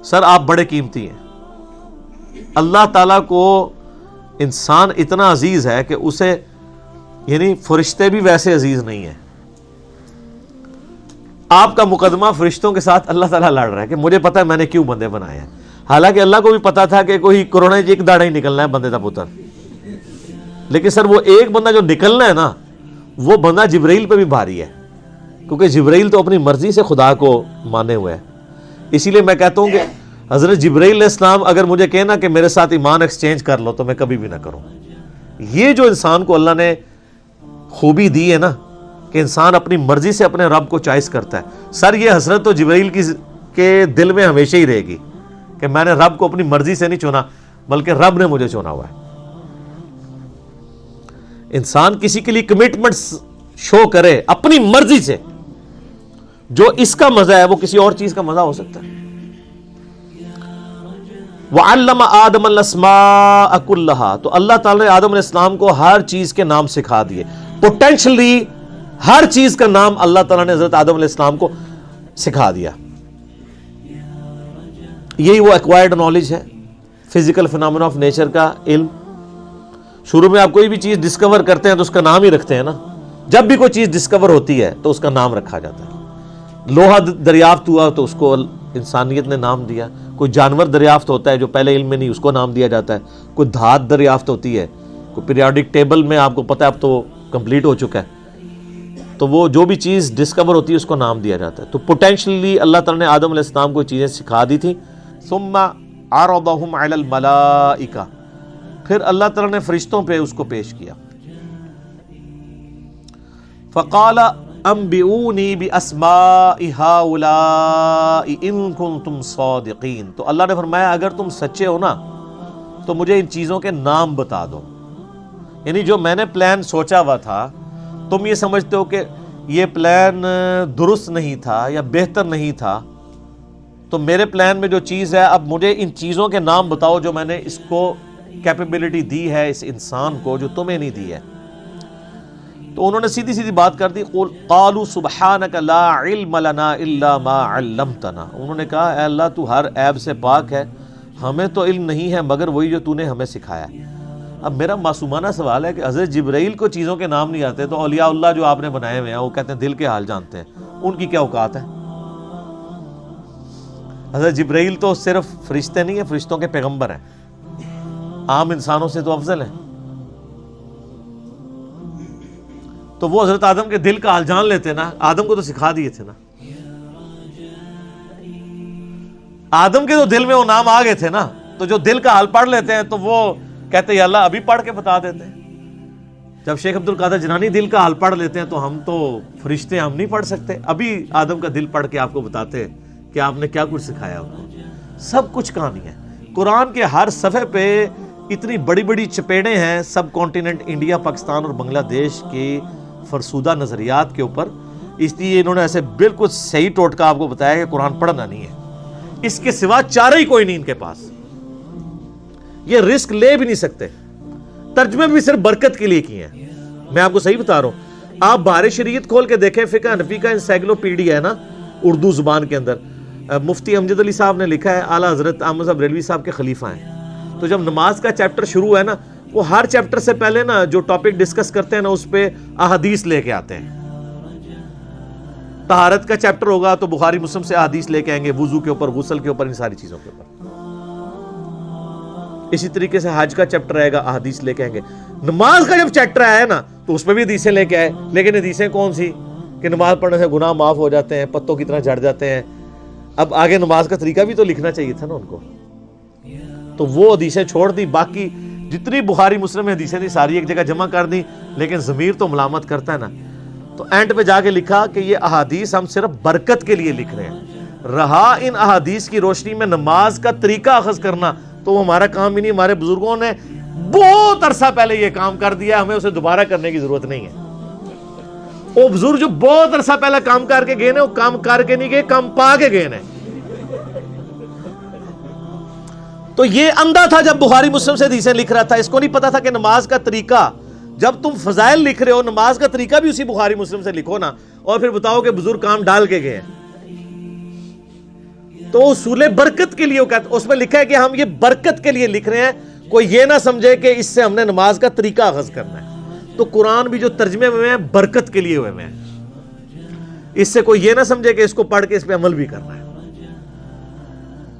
سر آپ بڑے قیمتی ہیں. اللہ تعالیٰ کو انسان اتنا عزیز ہے کہ اسے یعنی فرشتے بھی ویسے عزیز نہیں ہیں. آپ کا مقدمہ فرشتوں کے ساتھ اللہ تعالیٰ لڑ رہا ہے کہ مجھے پتا ہے میں نے کیوں بندے بنائے ہیں. حالانکہ اللہ کو بھی پتا تھا کہ کوئی کورونا ایک داڑا ہی نکلنا ہے بندے کا پتر. لیکن سر وہ ایک بندہ جو نکلنا ہے نا وہ بندہ جبرائیل پہ بھی بھاری ہے, کیونکہ جبرائیل تو اپنی مرضی سے خدا کو مانے ہوئے ہے. اسی لیے میں کہتا ہوں کہ حضرت جبرائیل علیہ السلام اگر مجھے کہنا کہ میرے ساتھ ایمان ایکسچینج کر لو تو میں کبھی بھی نہ کروں. یہ جو انسان کو اللہ نے خوبی دی ہے نا کہ انسان اپنی مرضی سے اپنے رب کو چوائس کرتا ہے, سر یہ حسرت تو جبرائیل کے دل میں ہمیشہ ہی رہے گی کہ میں نے رب کو اپنی مرضی سے نہیں چنا بلکہ رب نے مجھے چنا ہوا ہے. انسان کسی کے لیے کمٹمنٹ شو کرے اپنی مرضی سے, جو اس کا مزہ ہے وہ کسی اور چیز کا مزہ ہو سکتا ہے. وَعَلَّمَ آدَمَ الْأَسْمَاءَ كُلَّهَا, تو اللہ تعالیٰ نے آدم علیہ السلام کو ہر چیز کے نام سکھا دیے. پوٹینشلی ہر چیز کا نام اللہ تعالیٰ نے حضرت آدم علیہ السلام کو سکھا دیا. یہی وہ ایکوائرڈ نالج ہے, فزیکل فینامنا آف نیچر کا علم. شروع میں آپ کوئی بھی چیز ڈسکور کرتے ہیں تو اس کا نام ہی رکھتے ہیں نا. جب بھی کوئی چیز ڈسکور ہوتی ہے تو اس کا نام رکھا جاتا ہے. لوہا دریافت ہوا تو اس کو انسانیت نے نام دیا. کوئی جانور دریافت ہوتا ہے جو پہلے علم میں نہیں, اس کو نام دیا جاتا ہے. کوئی دھات دریافت ہوتی ہے, کوئی پیریوڈک ٹیبل میں آپ کو پتہ ہے اب تو کمپلیٹ ہو چکا ہے, تو وہ جو بھی چیز ڈسکور ہوتی ہے اس کو نام دیا جاتا ہے. تو پوٹینشلی اللہ تعالیٰ نے آدم علیہ السلام کو چیزیں سکھا دی تھیں. ثم عرضهم علی الملائکہ, پھر اللہ تعالیٰ نے فرشتوں پہ اس کو پیش کیا. فقال انبئونی باسماء هؤلاء ان کنتم صادقین, تو اللہ نے فرمایا اگر تم سچے ہو نا تو مجھے ان چیزوں کے نام بتا دو. یعنی جو میں نے پلان سوچا ہوا تھا تم یہ سمجھتے ہو کہ یہ پلان درست نہیں تھا یا بہتر نہیں تھا, تو میرے پلان میں جو چیز ہے اب مجھے ان چیزوں کے نام بتاؤ جو میں نے اس کو کیپیبلٹی دی ہے اس انسان کو جو تمہیں نہیں دی ہے. تو انہوں نے سیدھی سیدھی بات کر دی. قالوا سبحانک لا علم لنا الا ما علمتنا, انہوں نے کہا اے اللہ تو ہر عیب سے پاک ہے, ہمیں تو علم نہیں ہے مگر وہی جو تو نے ہمیں سکھایا. اب میرا معصومانہ سوال ہے کہ حضرت جبرائیل کو چیزوں کے نام نہیں آتے تو اولیاء اللہ جو آپ نے بنائے ہوئے ہیں وہ کہتے ہیں دل کے حال جانتے ہیں, ان کی کیا اوقات ہے؟ حضرت جبرائیل تو صرف فرشتے نہیں ہیں, فرشتوں کے پیغمبر ہیں, عام انسانوں سے تو افضل ہیں. تو وہ حضرت آدم کے دل کا حال جان لیتے نا, آدم کو تو سکھا دیے تھے نا. آدم کے تو دل میں وہ نام آ گئے تھے نا, تو جو دل کا حال پڑھ لیتے ہیں تو وہ کہتے یا اللہ ابھی پڑھ کے بتا دیتے. جب شیخ عبد القادر جنانی دل کا حال پڑھ لیتے ہیں تو ہم تو فرشتے ہم نہیں پڑھ سکتے, ابھی آدم کا دل پڑھ کے آپ کو بتاتے کہ آپ نے کیا کچھ سکھایا ان کو. سب کچھ کہانی ہے. قرآن کے ہر صفحے پہ اتنی بڑی بڑی چپیڑیں ہیں سب کانٹیننٹ انڈیا, پاکستان اور بنگلہ دیش کی فرسودہ نظریات کے اوپر. اس لیے انہوں نے ایسے بالکل صحیح ٹوٹکا آپ کو بتایا کہ قرآن پڑھنا نہیں ہے, اس کے سوا چارہ ہی کوئی نہیں ان کے پاس, یہ رسک لے بھی نہیں سکتے. ترجمے بھی صرف برکت کے لیے کیے ہیں. میں آپ کو صحیح بتا رہا ہوں, آپ بہار شریعت کھول کے دیکھیں, فقہ حنفی کا انسائکلوپیڈیا ہے نا اردو زبان کے اندر, مفتی امجد علی صاحب نے لکھا ہے, اعلیٰ حضرت احمد صاحب بریلوی صاحب کے خلیفہ ہیں. تو جب نماز کا چیپٹر شروع ہے نا, وہ ہر چیپٹر سے پہلے نا جو ٹاپک ڈسکس کرتے ہیں نا اس پہ احادیث لے کے آتے ہیں. طہارت کا چیپٹر ہوگا تو بخاری مسلم سے احادیث لے کے آئیں گے, وضو کے اوپر, غسل کے اوپر, ان ساری چیزوں کے اوپر. اسی طریقے سے حج کا چیپٹر آئے گا, احادیث لے کے آئیں گے. نماز کا جب چیپٹر آیا نا تو اس پہ بھی حدیثیں لے کے آئے, لیکن حدیثیں کون سی کہ نماز پڑھنے سے گناہ معاف ہو جاتے ہیں, پتوں کی طرح جھڑ جاتے ہیں. اب آگے نماز کا طریقہ بھی تو لکھنا چاہیے تھا نا ان کو, تو وہ حدیثیں چھوڑ دی. باقی جتنی بخاری مسلم میں حدیثیں تھی ساری ایک جگہ جمع کر دی, لیکن ضمیر تو ملامت کرتا ہے نا. تو اینڈ پہ جا کے لکھا کہ یہ احادیث ہم صرف برکت کے لیے لکھ رہے ہیں, رہا ان احادیث کی روشنی میں نماز کا طریقہ اخذ کرنا تو وہ ہمارا کام ہی نہیں. ہمارے بزرگوں نے بہت عرصہ پہلے یہ کام کر دیا, ہمیں اسے دوبارہ کرنے کی ضرورت نہیں ہے. وہ بزرگ جو بہت عرصہ پہلے کام کر کے گئے نا, وہ کام کر کے نہیں گئے, کام پا کے گئے نا. تو یہ اندھا تھا جب بخاری مسلم سے حدیثیں لکھ رہا تھا, اس کو نہیں پتا تھا کہ نماز کا طریقہ, جب تم فضائل لکھ رہے ہو نماز کا طریقہ بھی اسی بخاری مسلم سے لکھو نا, اور پھر بتاؤ کہ بزرگ کام ڈال کے گئے ہیں. تو اصول برکت کے لیے وہ کہتے، اس میں لکھا ہے کہ ہم یہ برکت کے لیے لکھ رہے ہیں، کوئی یہ نہ سمجھے کہ اس سے ہم نے نماز کا طریقہ اخذ کرنا ہے۔ تو قرآن بھی جو ترجمے ہوئے ہیں برکت کے لیے ہوئے ہیں، اس سے کوئی یہ نہ سمجھے کہ اس کو پڑھ کے اس پہ عمل بھی کرنا ہے۔